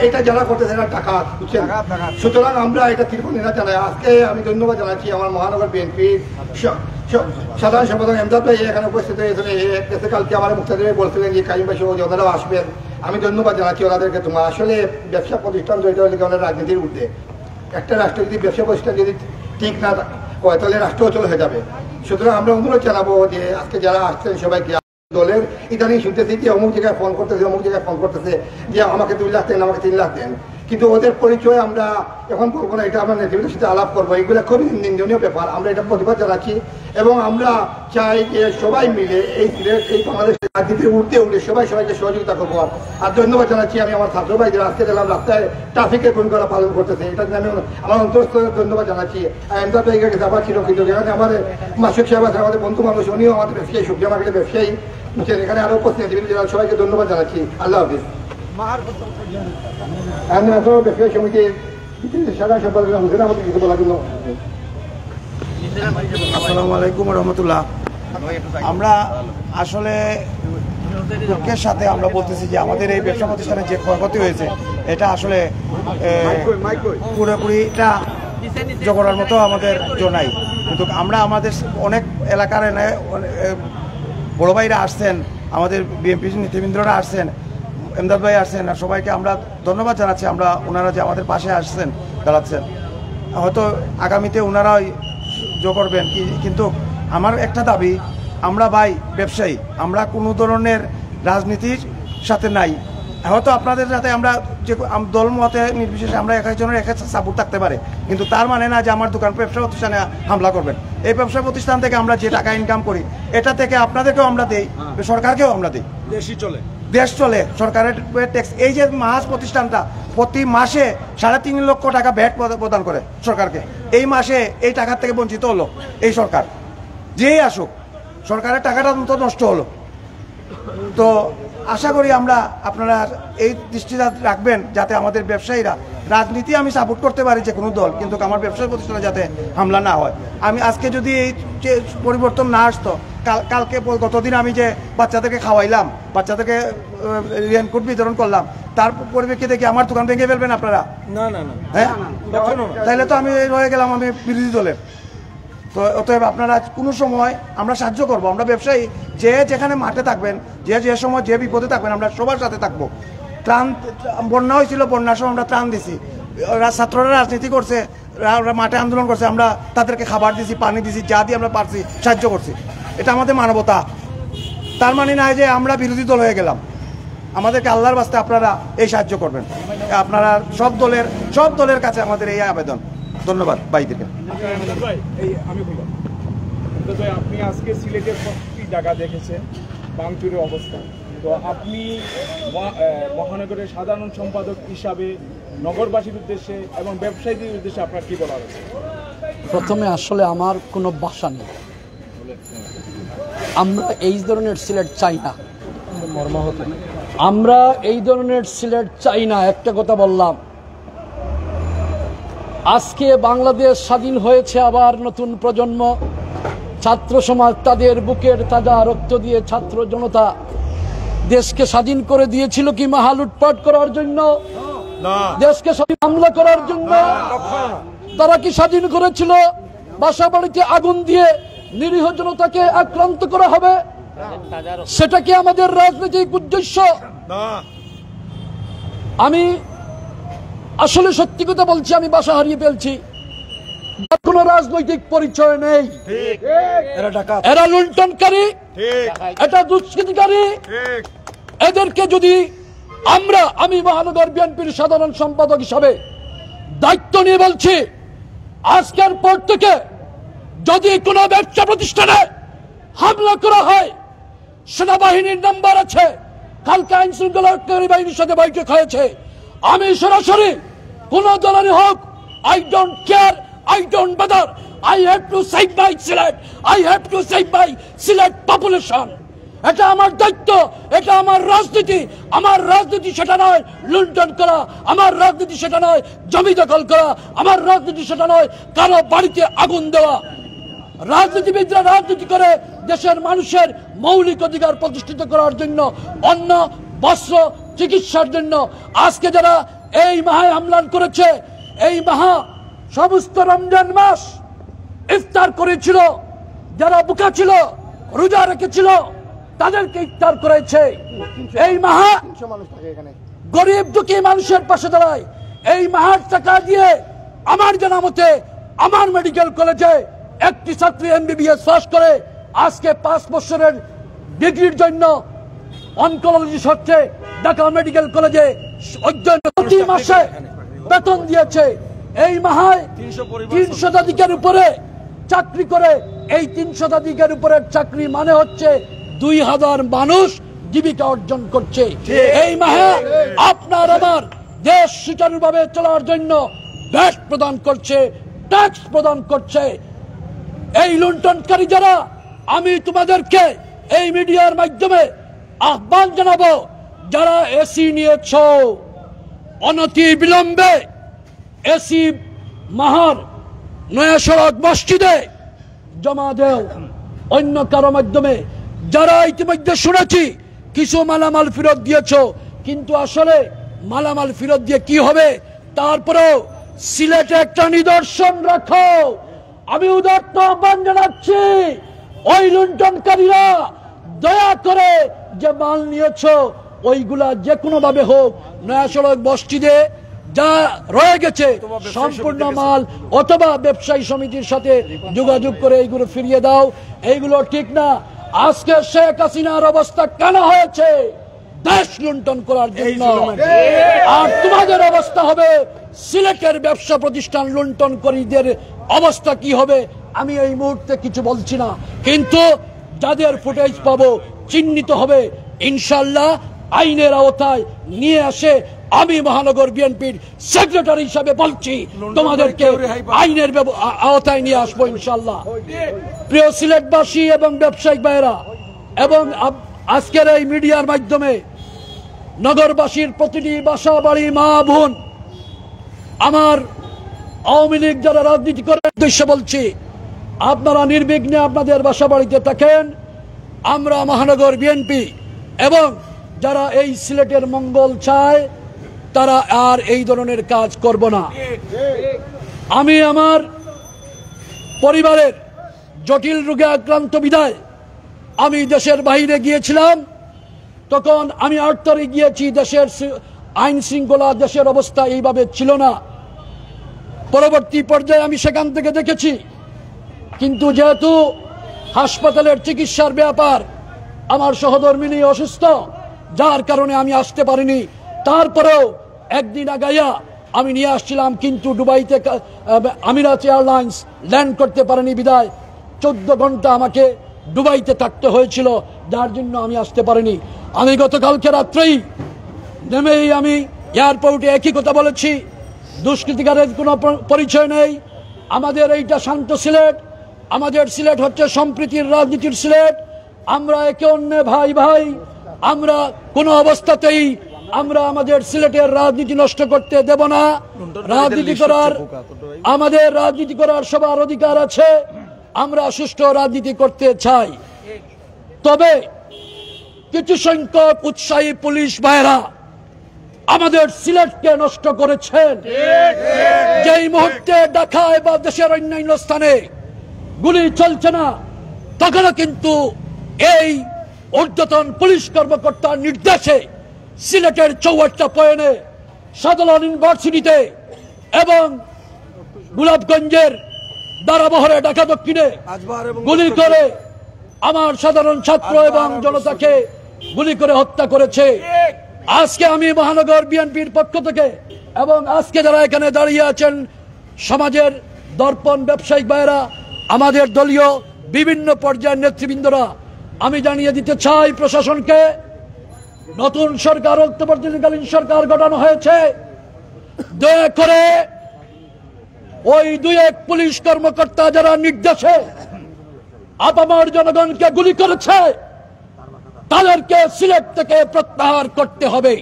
এটা যারা করতেছে এরা টাকা বুঝছেন। সুতরাং আমরা এটা তীব্র নিন্দা জানাই। আজকে আমি ধন্যবাদ জানাচ্ছি আমার মহানগর বিএনপির সাধারণ সম্পাদক এমদাদ ভাই এখানে উপস্থিত হয়েছেন। কালকে আমার মুক্তাদির ভাই বলছিলেন যে কাইম ভাই সহ ওনারাও আসবেন, আমি ধন্যবাদ জানাচ্ছি ওনাদেরকে। তোমার আসলে ব্যবসা প্রতিষ্ঠান জড়িত হলে ওনার রাজনীতির ঊর্ধ্বে। একটা রাষ্ট্র যদি ব্যবসা প্রতিষ্ঠান যদি ঠিক না হয় তাহলে রাষ্ট্র অচল হয়ে যাবে। সুতরাং আমরা অনুরোধ জানাবো যে আজকে যারা আসছেন সবাইকে, দলের ইদানিং শুনতেছি যে অমুক জায়গায় ফোন করতেছে যে আমাকে 2 লাখ দেন, আমাকে 3 লাখ দেন, কিন্তু ওদের পরিচয় আমরা এখন বলবো না, এটা আমরা নেতৃত্বের সাথে আলাপ করবো। এগুলো খুবই নিন্দনীয় ব্যাপার, আমরা এটা প্রতিবাদ জানাচ্ছি এবং আমরা চাই যে সবাই মিলে এই বাংলাদেশের রাজনীতির উঠে সবাইকে সহযোগিতা করবো। আর ধন্যবাদ জানাচ্ছি আমি আমার ছাত্র ভাই যারা আজকে দেখলাম রাস্তায় ট্রাফিকের ভূমিকা পালন করতেছে, এটা আমি আমার অন্তঃস্থলে ধন্যবাদ জানাচ্ছি। এমদাদ ভাইকে যাবার ছিল, কিন্তু এখানে আমাদের মাসুক সাহেব আছে, আমাদের বন্ধু মানুষ, উনিও আমাদের ব্যবসায়ী, সুবিধা মার্কেটের ব্যবসায়ী, এখানে আরো উপস্থিত সবাইকে ধন্যবাদ জানাচ্ছি। আল্লাহ হাফিজ। ব্যবসায়ী সমিতির সাধারণ সম্পাদক আমাদের কিছু বলার জন্য। আসসালামু আলাইকুম রহমতুল্লাহ। আমরা আসলে দুঃখের সাথে আমরা বলতেছি যে আমাদের এই ব্যবসা প্রতিষ্ঠানে যে ক্ষয়ক্ষতি হয়েছে এটা আসলে পুরোপুরিটা জোগাড়ার মতো আমাদের জোনাই, কিন্তু আমরা আমাদের অনেক এলাকার বড় ভাইরা আসছেন, আমাদের বিএনপি নেতৃবৃন্দরা আসছেন, এমদাদ ভাই আসছেন, আর সবাইকে আমরা ধন্যবাদ জানাচ্ছি। আমরা ওনারা যে আমাদের পাশে আসছেন দাঁড়াচ্ছেন, হয়তো আগামীতে ওনারাই যোগ করবেন, কিন্তু আমার একটা দাবি, আমরা ভাই ব্যবসায়ী, আমরা কোনো ধরনের রাজনীতির সাথে নাই। হয়তো আপনাদের সাথে আমরা যে দল মতে নির্বিশেষে আমরা একজনের এক সাপোর্ট থাকতে পারে, কিন্তু তার মানে না যে আমার দোকান ব্যবসা প্রতিষ্ঠানে হামলা করবেন। এই ব্যবসা প্রতিষ্ঠান থেকে আমরা যে টাকা ইনকাম করি এটা থেকে আপনাদেরকেও আমরা দিই, সরকারকেও আমরা দিই, দেশ চলে, সরকারের ট্যাক্স। এই যে মাহাজ প্রতিষ্ঠানটা প্রতি মাসে 3.5 লক্ষ টাকা ভ্যাট প্রদান করে সরকারকে, এই মাসে এই টাকার থেকে বঞ্চিত হলো এই সরকার, যেই আসুক সরকারের টাকাটা তো নষ্ট হলো। তো আশা করি আমরা আপনারা এই দৃষ্টিটা রাখবেন যাতে আমাদের ব্যবসায়ীরা, রাজনীতি আমি সাপোর্ট করতে পারি যে কোনো দল, কিন্তু আমার ব্যবসায়ী প্রতিষ্ঠানে যাতে হামলা না হয়। আমি আজকে যদি এই যে পরিবর্তন না আসতো, কালকে গতদিন আমি যে বাচ্চাদেরকে খাওয়াইলাম, বাচ্চাদেরকে রেনকোট বিতরণ করলাম, তার পরিপ্রেক্ষিতে কি আমার দোকান ভেঙে ফেলবেন আপনারা? না না না, হ্যাঁ, তাহলে তো আমি রয়ে গেলাম আমি বিরোধী দলের। তো অতএব আপনারা কোনো সময় আমরা সাহায্য করব, আমরা ব্যবসায়ী যে যেখানে মাঠে থাকবেন, যে সময় যে বিপদে থাকবেন, আমরা সবার সাথে থাকবো। ত্রাণ, বন্যা হয়েছিল, বন্যার সময় আমরা ত্রাণ দিছি, ছাত্ররা রাজনীতি করছে, মাঠে আন্দোলন করছে, আমরা তাদেরকে খাবার দিছি, পানি দিছি, যা দিয়ে আমরা পারছি সাহায্য করছি। এটা আমাদের মানবতা। তার মানে না যে আমরা বিরোধী দল হয়ে গেলাম। আমাদেরকে আল্লাহর বাস্তে আপনারা এই সাহায্য করবেন। আপনারা সব দলের কাছে আমাদের এই আবেদন। ধন্যবাদ ভাইদেরকে। আমি বললাম আপনি আজকে সিলেটের প্রতিটি জায়গা দেখেছেন ভাঙচুরের অবস্থা, তো আপনি মহানগরের সাধারণ সম্পাদক হিসাবে নগরবাসীর উদ্দেশ্যে এবং ব্যবসায়ীদের উদ্দেশ্যে আপনার কি বলার আছে? প্রথমে আসলে আমার কোনো ভাষা নেই, আমরা এই ধরনের সিলেট চাই না, আমরা এই ধরনের সিলেট চাই না। একটা কথা বললাম, আজকে বাংলাদেশ স্বাধীন হয়েছে, আবার নতুন প্রজন্ম, ছাত্র সমাজ তাদের বুকের তাজা রক্ত দিয়ে ছাত্র জনতা দেশকে স্বাধীন করে দিয়েছিল কি মহা লুটপাট করার জন্য? দেশকে হামলা করার জন্য? তারা কি স্বাধীন করেছিল বাসা বাড়িতে আগুন দিয়ে নিরীহ জনতাকে আক্রান্ত করা হবে? সেটা কি আমাদের রাজনৈতিক উদ্দেশ্য? আমি আসলে সত্যি কথা বলছি, আমি বাসা হারিয়ে ফেলছি, কোনো রাজনৈতিক পরিচয় নেই। এরা লুণ্ঠনকারী, এটা দুষ্কৃতিকারী। এদেরকে যদি আমি মহানগর বিএনপির সাধারণ সম্পাদক হিসাবে দায়িত্ব নিয়ে বলছি, আজকের পর থেকে যদি কোনো ব্যবসা প্রতিষ্ঠানে হামলা করা হয়, সেনাবাহিনীর নাম্বার আছে, কালকে আইন শৃঙ্খলা রক্ষাকারী বাহিনীর সাথে বৈঠক হয়েছে, আমি সরাসরি কোন দলেরই হোক, I don't care, I don't bother, I have to save my Silet, I have to save my Silet population. এটা আমার দায়িত্ব, এটা আমার রাজনীতি। আমার রাজনীতি সেটা নয় লুণ্ঠন করা, আমার রাজনীতি সেটা নয় জমি দখল করা, আমার রাজনীতি সেটা নয় কারো বাড়িতে আগুন দেওয়া। রাজনীতিবিদরা রাজনীতি করে দেশের মানুষের মৌলিক অধিকার প্রতিষ্ঠিত করার জন্য, অন্ন, বস্ত্র, চিকিৎসার জন্য। আজকে যারা এই মাহায় হামলা করেছে, এই মাহা সমস্ত রমজান মাস ইফতার করেছিল, যারা বুকা ছিল, রোজা রেখেছিল, তাদেরকে ইফতার করেছে। এই মাহা গরিব দুঃখী মানুষের পাশে দাঁড়ায়। এই মাহার টাকা দিয়ে আমার জানা মতে আমার মেডিকেল কলেজে একটি ছাত্রী MBBS পাস করে আজকে 5 বছরের ডিগ্রির জন্য অনকোলজি হচ্ছে ঢাকা মেডিকেল কলেজে অধ্যয়ন, প্রতি মাসে বেতন দিয়েছে। এই মাহায় 300 শতাধিকের উপরে চাকরি করে। এই 300 শতাধিকের উপরের চাকরি মানে হচ্ছে 2000 মানুষ জীবিকা অর্জন করছে। এই মাহে আপনার আমার দেশ সুচারুভাবে চলার জন্য ভ্যাট প্রদান করছে, ট্যাক্স প্রদান করছে। এই লুণ্ঠনকারী যারা, আমি তোমাদেরকে এই মিডিয়ার মাধ্যমে আহ্বান জানাবো, যারা এসি নিয়েছ অনতি বিলম্বে এসি মাহার নয়া সড়ক মসজিদে জমা দেও, অন্য কারো মাধ্যমে। যারা ইতিমধ্যে শুনেছি কিছু মালামাল ফেরত দিয়েছ, কিন্তু আসলে মালামাল ফেরত দিয়ে কি হবে? তারপরেও সিলেটে একটা নিদর্শন রাখো। আমি উদাত্ত আহ্বান জানাচ্ছি, ওই লুণ্ঠনকারীরা দয়া করে যে মাল নিয়েছ ওইগুলা যে কোনো ভাবে হোক নয়া সড়ক মসজিদে যা রয়ে গেছে সম্পূর্ণ মাল অথবা ব্যবসায়ী সমিতির সাথে যোগাযোগ করে এইগুলো ফিরিয়ে দাও। এইগুলো ঠিক না। আজকে শেখ হাসিনার অবস্থা কেন হয়েছে? দেশ লুণ্ঠন করার জন্য। আর তোমাদের অবস্থা হবে, সিলেটের ব্যবসা প্রতিষ্ঠান লুণ্ঠনকারীদের অবস্থা কি হবে আমি এই মুহূর্তে কিছু বলছি না, কিন্তু যাদের ফুটেজ পাবো চিহ্নিত হবে, ইনশাল্লাহ আইনের আওতায় নিয়ে আসে আমি মহানগর বিএনপির সেক্রেটারি হিসাবে বলছি, তোমাদেরকে আইনের আওতায় নিয়ে আসবো ইনশাল্লাহ। প্রিয় সিলেটবাসী এবং ব্যবসায়িক ভাইয়েরা এবং আজকের এই মিডিয়ার মাধ্যমে নগরবাসীর প্রতিটি বাসা বাড়ি মা বোন, আমার আওয়ামী লীগ যারা রাজনীতি করার উদ্দেশ্যে বলছি, আপনারা নির্বিঘ্নে আপনাদের বাসা বাড়িতে থাকেন। আমরা মহানগর বিএনপি এবং যারা এই সিলেটের মঙ্গল চায় তারা আর এই ধরনের কাজ করব না। আমি আমার পরিবারের জটিল রোগে আক্রান্ত বিধায় আমি দেশের বাইরে গিয়েছিলাম। তখন আমি ৮ তারিখ গিয়েছি, দেশের আইন শৃঙ্খলা দেশের অবস্থা এইভাবে ছিল না। পরবর্তী পর্যায়ে আমি সেখান থেকে দেখেছি, কিন্তু যেহেতু হাসপাতালের চিকিৎসার ব্যাপার, আমার সহধর্মিনী অসুস্থ, যার কারণে আমি আসতে পারিনি। তারপরেও একদিন আগাইয়া আমি নিয়ে আসছিলাম, কিন্তু দুবাইতে আমিরাত এয়ারলাইন্স ল্যান্ড করতে পারেনি বিদায় 14 ঘন্টা আমাকে দুবাইতে থাকতে হয়েছিল, যার জন্য আমি আসতে পারিনি। আমি গতকালকে রাত্রেই নেমেই আমি এয়ারপোর্টে একই কথা বলেছি, দুষ্কৃতিকারের কোনো পরিচয় নেই। আমাদের এইটা শান্ত সিলেট, আমাদের সিলেট হচ্ছে সম্প্রীতির রাজনীতির সিলেট। আমরা একে অন্যে ভাই ভাই, আমরা কোনো অবস্থাতেই আমরা আমাদের সিলেটের রাজনীতি নষ্ট করতে দেব না। আমাদের রাজনীতি করার সবার অধিকার আছে, আমরা সুষ্ঠু রাজনীতি করতে চাই। তবে কিছু সংখ্যক উৎসাহী পুলিশ ভাইরা আমাদের সিলেটকে নষ্ট করেছেন। যেই মুহূর্তে ঢাকায় বা দেশের অন্যান্য স্থানে গুলি চলছে না, তখনও কিন্তু এই ঊর্ধ্বতন পুলিশ কর্মকর্তার নির্দেশে সিলেটের 64টা পয়েন্টে, সাধারণ ইউনিভার্সিটিতে এবং গোলাপগঞ্জের দারাবহরে ঢাকা দক্ষিণে গুলি করে আমার সাধারণ ছাত্র এবং জনতাকে গুলি করে হত্যা করেছে। আজকে আমি মহানগর বিএনপির পক্ষ থেকে এবং আজকে যারা এখানে দাঁড়িয়ে আছেন সমাজের দর্পণ ব্যবসায়িক ভাইয়েরা, আমাদের দলীয় বিভিন্ন পর্যায়ের নেতৃবৃন্দরা, আমি জানিয়ে দিতে চাই প্রশাসনকে, নতুন সরকার অন্তর্বর্তীকালীন সরকার গঠন হয়েছে, দয়া করে ওই 2-1 পুলিশ কর্মকর্তা যারা নির্দেশে আপামর জনগণকে গুলি করেছে তাদেরকে সিলেট থেকে প্রত্যাহার করতে হবে।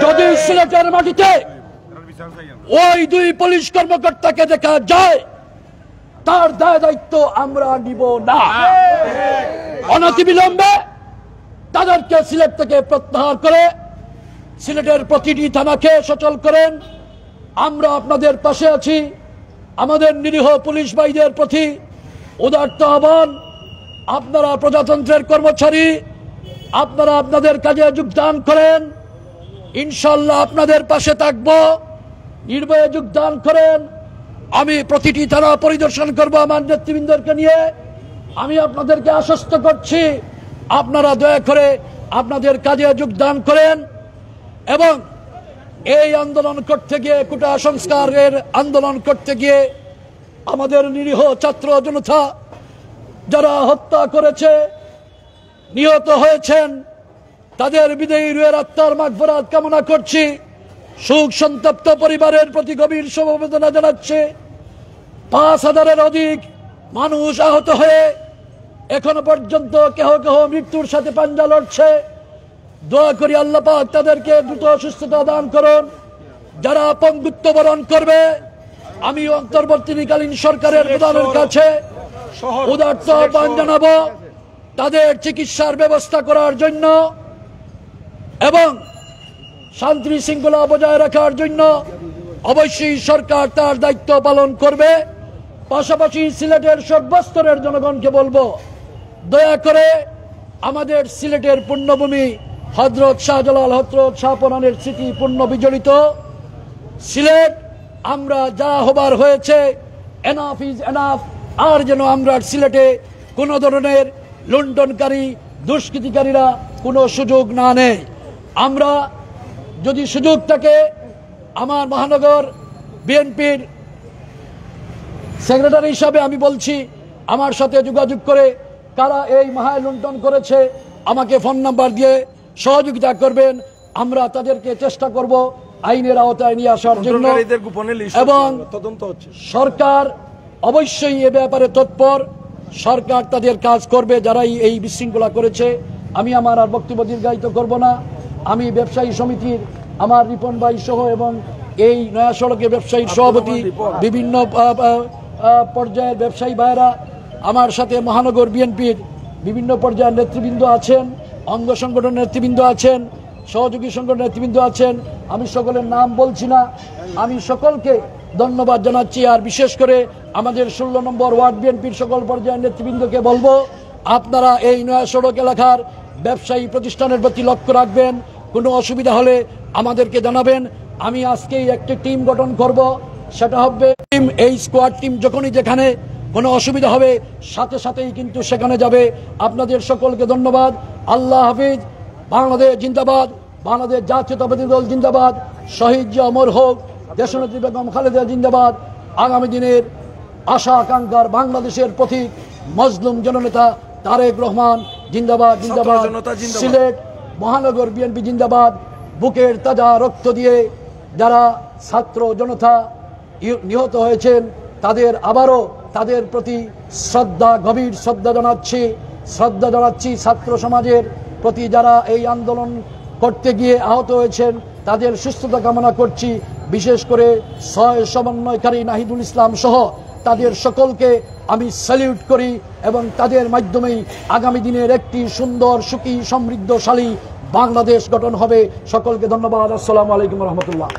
যদি সিলেটের মাটিতে ওই 2 পুলিশ কর্মকর্তাকে দেখা যায়, তার দায় দায়িত্ব আমরা নিব না। অনতিবিলম্বে তাদেরকে সিলেট থেকে প্রত্যাহার করে সিলেটের প্রতিটি থানাকে সচল করেন। আমরা আপনাদের পাশে আছি। আমাদের নিরীহ পুলিশ ভাইদের প্রতি উদাত্ত আহ্বান, আপনারা প্রজাতন্ত্রের কর্মচারী, আপনারা আপনাদের কাজে যোগদান করেন, ইনশাল্লাহ আপনাদের পাশে থাকব, নির্ভয়ে যোগদান করেন। আমি প্রতিটি থানা পরিদর্শন করব আমার নেতৃবৃন্দকে নিয়ে। আমি আপনাদেরকে আশ্বস্ত করছি, আপনারা দয়া করে আপনাদের কাজে যোগদান করেন এবং এই আন্দোলন করতে গিয়ে, কোটা সংস্কারের আন্দোলন করতে গিয়ে আমাদের নিরীহ ছাত্র জনতা যারা হত্যা করেছে, নিহত হয়েছেন, তাদের বিদায়ী রুহের আত্মার মাগফিরাত কামনা করছি। শোক সন্তপ্ত পরিবারের প্রতি গভীর সমবেদনা জানাচ্ছে। 5000-এর অধিক মানুষ আহত হয়ে এখনো পর্যন্ত কেহ কেহ মৃত্যুর সাথে পাঞ্জা লড়ছে। দোয়া করি আল্লাহ পাক তাদেরকে দ্রুত সুস্থতা দান করুন। যারা পঙ্গুত্ব বরণ করবে, আমি অন্তর্বর্তীকালীন সরকারের প্রধানের কাছে উদাত্ত আহ্বান জানাবো তাদের চিকিৎসার ব্যবস্থা করার জন্য এবং শান্তি শৃঙ্খলা বজায় রাখার জন্য। অবশ্যই সরকার তার দায়িত্ব পালন করবে। পাশাপাশি সিলেটের সর্বস্তরের জনগণকে বলবো, দয়া করে আমাদের সিলেটের পুণ্যভূমি হযরত শাহজালাল, হযরত শাহপরানের স্মৃতি পুণ্য বিজড়িত সিলেট, আমরা যা হবার হয়েছে, এনাফ ইজ এনাফ। আর যেন আমরা সিলেটে কোনো ধরনের লুণ্ঠনকারী দুষ্কৃতিকারীরা কোনো সুযোগ না নেয়। আমরা যদি সুযোগ থাকে, আমার মহানগর বিএনপির সেক্রেটারি হিসাবে আমি বলছি, আমার সাথে যোগাযোগ করে কারা এই মাহায় লুণ্ঠন করেছে আমাকে ফোন নাম্বার দিয়ে সহযোগিতা করবেন। আমরা তাদেরকে চেষ্টা করব আইনের আওতায় নিয়ে আসার জন্য এবং সরকার অবশ্যই এ ব্যাপারে তৎপর। সরকার তাদের কাজ করবে যারাই এই বিশৃঙ্খলা করেছে। আমি আমার আর বক্তব্য দীর্ঘায়িত করব না। আমি ব্যবসায়ী সমিতির আমার রিপন ভাই সহ এবং এই নয়া সড়কের ব্যবসায়ী সভাপতি বিভিন্ন পর্যায়ের ব্যবসায়ী ভাইয়েরা আমার সাথে মহানগর বিএনপির বিভিন্ন পর্যায়ের নেতৃবৃন্দ আছেন, অঙ্গ সংগঠনের নেতৃবৃন্দ আছেন, সহযোগী সংগঠনের নেতৃবৃন্দ আছেন। আমি সকলের নাম বলছি না, আমি সকলকে ধন্যবাদ জানাচ্ছি। আর বিশেষ করে আমাদের 16 নম্বর ওয়ার্ড বিএনপির সকল পর্যায়ের নেতৃবৃন্দকে বলবো, আপনারা এই নয়া সড়ক এলাকার ব্যবসায়ী প্রতিষ্ঠানের প্রতি লক্ষ্য রাখবেন। কোনো অসুবিধা হলে আমাদেরকে জানাবেন। আমি আজকেই একটি টিম গঠন করব, সেটা হবে এই স্কোয়াড টিম যখনই যেখানে কোনো অসুবিধা হবে সাথে সাথেই কিন্তু সেখানে যাবে। আপনাদের সকলকে ধন্যবাদ। আল্লাহ হাফিজ। বাংলাদেশ জিন্দাবাদ, বাংলাদেশ জাতীয়তাবাদী দল জিন্দাবাদ, শহীদ জিয়া অমর হোক, দেশনেত্রী বেগম খালেদা জিন্দাবাদ। আগামী দিনের আশা আকাঙ্ক্ষার বাংলাদেশের প্রতীক মজলুম জননেতা তারেক রহমান জিন্দাবাদ জিন্দাবাদ। সিলেট মহানগর বিএনপি জিন্দাবাদ। বুকের তাজা রক্ত দিয়ে যারা ছাত্র জনতা নিহত হয়েছেন তাদের আবারও তাদের প্রতি শ্রদ্ধা, গভীর শ্রদ্ধা জানাচ্ছি। ছাত্র সমাজের প্রতি যারা এই আন্দোলন করতে গিয়ে আহত হয়েছেন তাদের সুস্থতা কামনা করছি। বিশেষ করে সমন্বয়কারী নাহিদুল ইসলাম সহ তাদের সকলকে আমি স্যালিউট করি এবং তাদের মাধ্যমেই আগামী দিনের একটি সুন্দর, সুখী, সমৃদ্ধশালী বাংলাদেশ গঠন হবে। সকলকে ধন্যবাদ। আসসালামু আলাইকুম রহমতুল্লাহ।